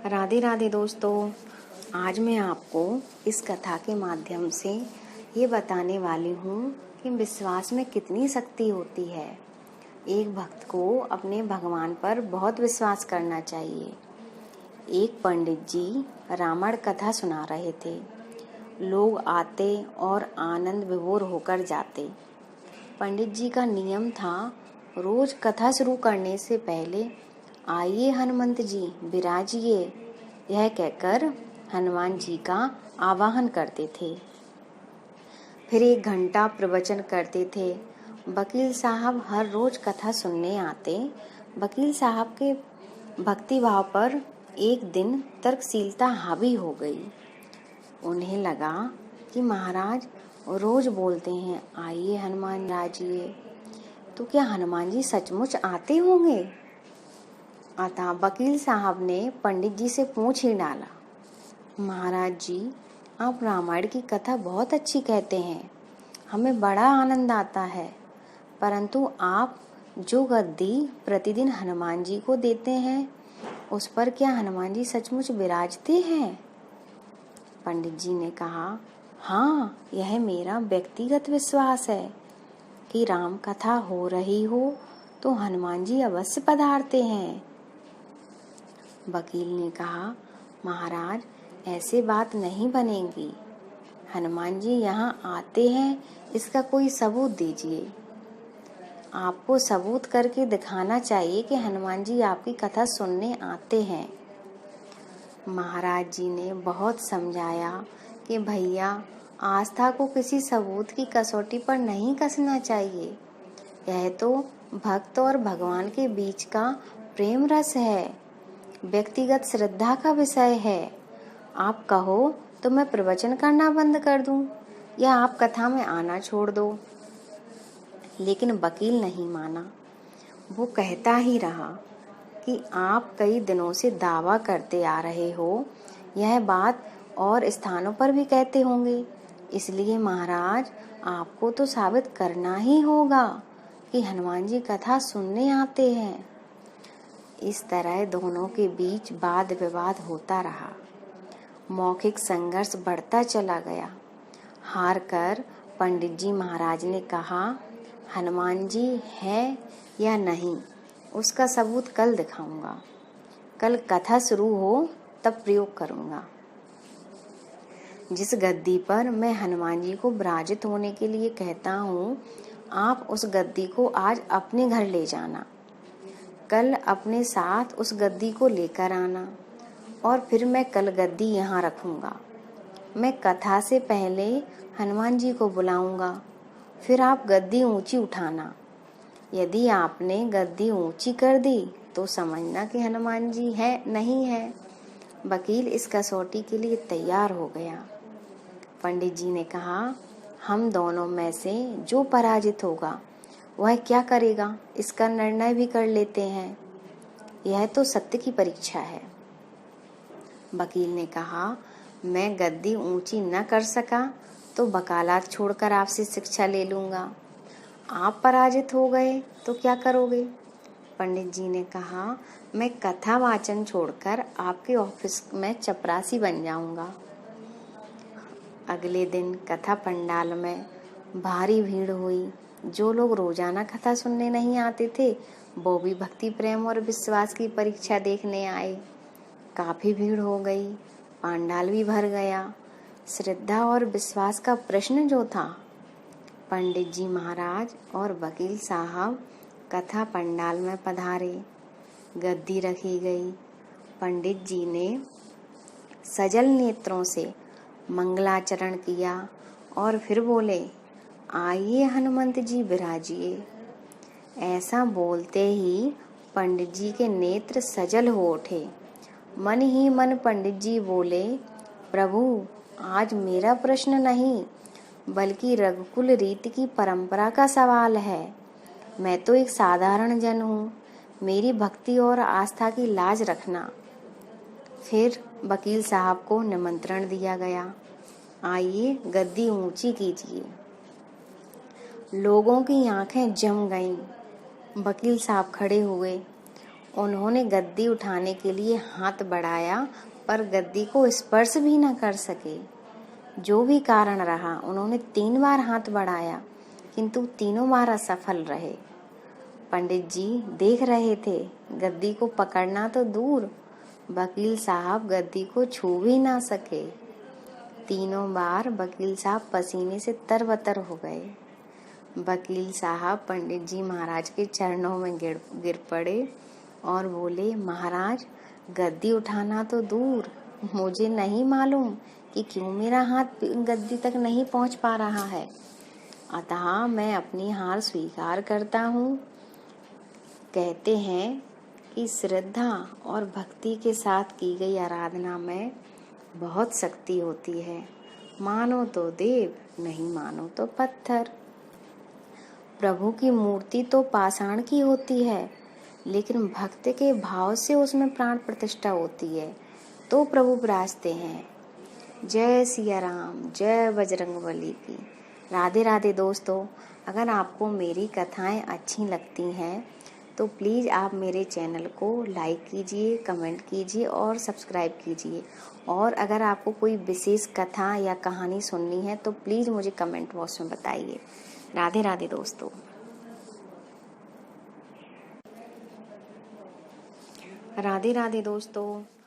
राधे राधे दोस्तों। आज मैं आपको इस कथा के माध्यम से ये बताने वाली हूँ कि विश्वास में कितनी शक्ति होती है। एक भक्त को अपने भगवान पर बहुत विश्वास करना चाहिए। एक पंडित जी रामायण कथा सुना रहे थे। लोग आते और आनंद विभोर होकर जाते। पंडित जी का नियम था, रोज कथा शुरू करने से पहले आइए हनुमंत जी विराजिए, यह कहकर हनुमान जी का आवाहन करते थे। फिर 1 घंटा प्रवचन करते थे। वकील साहब हर रोज कथा सुनने आते। वकील साहब के भक्ति भाव पर एक दिन तर्कशीलता हावी हो गई। उन्हें लगा कि महाराज रोज बोलते हैं आइए हनुमान राजिए, तो क्या हनुमान जी सचमुच आते होंगे? अतः वकील साहब ने पंडित जी से पूछ ही डाला, महाराज जी आप रामायण की कथा बहुत अच्छी कहते हैं, हमें बड़ा आनंद आता है, परंतु आप जो गद्दी प्रतिदिन हनुमान जी को देते हैं उस पर क्या हनुमान जी सचमुच विराजते हैं? पंडित जी ने कहा, हाँ, यह मेरा व्यक्तिगत विश्वास है कि राम कथा हो रही हो तो हनुमान जी अवश्य पधारते हैं। वकील ने कहा, महाराज ऐसे बात नहीं बनेगी। हनुमान जी यहाँ आते हैं, इसका कोई सबूत दीजिए। आपको सबूत करके दिखाना चाहिए कि हनुमान जी आपकी कथा सुनने आते हैं। महाराज जी ने बहुत समझाया कि भैया आस्था को किसी सबूत की कसौटी पर नहीं कसना चाहिए। यह तो भक्त और भगवान के बीच का प्रेम रस है, व्यक्तिगत श्रद्धा का विषय है। आप कहो तो मैं प्रवचन करना बंद कर दूं या आप कथा में आना छोड़ दो। लेकिन वकील नहीं माना। वो कहता ही रहा कि आप कई दिनों से दावा करते आ रहे हो, यह बात और स्थानों पर भी कहते होंगे, इसलिए महाराज आपको तो साबित करना ही होगा कि हनुमान जी कथा सुनने आते हैं। इस तरह दोनों के बीच वाद विवाद होता रहा। मौखिक संघर्ष बढ़ता चला गया। हार कर पंडित जी महाराज ने कहा, हनुमान जी है या नहीं उसका सबूत कल दिखाऊंगा। कल कथा शुरू हो तब प्रयोग करूंगा। जिस गद्दी पर मैं हनुमान जी को विराजित होने के लिए कहता हूँ, आप उस गद्दी को आज अपने घर ले जाना। कल अपने साथ उस गद्दी को लेकर आना और फिर मैं कल गद्दी यहाँ रखूंगा। मैं कथा से पहले हनुमान जी को बुलाऊंगा, फिर आप गद्दी ऊंची उठाना। यदि आपने गद्दी ऊंची कर दी तो समझना कि हनुमान जी है नहीं है। वकील इस कसौटी के लिए तैयार हो गया। पंडित जी ने कहा, हम दोनों में से जो पराजित होगा वह क्या करेगा इसका निर्णय भी कर लेते हैं। यह तो सत्य की परीक्षा है। वकील ने कहा, मैं गद्दी ऊंची न कर सका तो वकालत छोड़कर आपसे शिक्षा ले लूंगा। आप पराजित हो गए तो क्या करोगे? पंडित जी ने कहा, मैं कथा वाचन छोड़कर आपके ऑफिस में चपरासी बन जाऊंगा। अगले दिन कथा पंडाल में भारी भीड़ हुई। जो लोग रोजाना कथा सुनने नहीं आते थे वो भी भक्ति प्रेम और विश्वास की परीक्षा देखने आए। काफी भीड़ हो गई, पंडाल भी भर गया। श्रद्धा और विश्वास का प्रश्न जो था, पंडित जी महाराज और वकील साहब कथा पंडाल में पधारे। गद्दी रखी गई। पंडित जी ने सजल नेत्रों से मंगलाचरण किया और फिर बोले, आइए हनुमंत जी विराजिए। ऐसा बोलते ही पंडित जी के नेत्र सजल हो उठे। मन ही मन पंडित जी बोले, प्रभु आज मेरा प्रश्न नहीं बल्कि रघुकुल रीति की परंपरा का सवाल है। मैं तो एक साधारण जन हूँ, मेरी भक्ति और आस्था की लाज रखना। फिर वकील साहब को निमंत्रण दिया गया, आइए गद्दी ऊंची कीजिए। लोगों की आंखें जम गईं। वकील साहब खड़े हुए उन्होंने गद्दी उठाने के लिए हाथ बढ़ाया पर गद्दी को स्पर्श भी न कर सके। जो भी कारण रहा, उन्होंने 3 बार हाथ बढ़ाया किंतु तीनों बार असफल रहे। पंडित जी देख रहे थे, गद्दी को पकड़ना तो दूर, वकील साहब गद्दी को छू भी ना सके। तीनों बार वकील साहब पसीने से तरबतर हो गए। वकील साहब पंडित जी महाराज के चरणों में गिर पड़े और बोले, महाराज गद्दी उठाना तो दूर, मुझे नहीं मालूम कि क्यों मेरा हाथ गद्दी तक नहीं पहुंच पा रहा है, अतः मैं अपनी हार स्वीकार करता हूँ। कहते हैं कि श्रद्धा और भक्ति के साथ की गई आराधना में बहुत शक्ति होती है। मानो तो देव, नहीं मानो तो पत्थर। प्रभु की मूर्ति तो पाषाण की होती है, लेकिन भक्त के भाव से उसमें प्राण प्रतिष्ठा होती है तो प्रभु विराजते हैं। जय सिया राम, जय बजरंगबली की। राधे राधे दोस्तों, अगर आपको मेरी कथाएं अच्छी लगती हैं तो प्लीज़ आप मेरे चैनल को लाइक कीजिए, कमेंट कीजिए और सब्सक्राइब कीजिए। और अगर आपको कोई विशेष कथा या कहानी सुननी है तो प्लीज़ मुझे कमेंट बॉक्स में बताइए। राधे राधे दोस्तों। राधे राधे दोस्तों।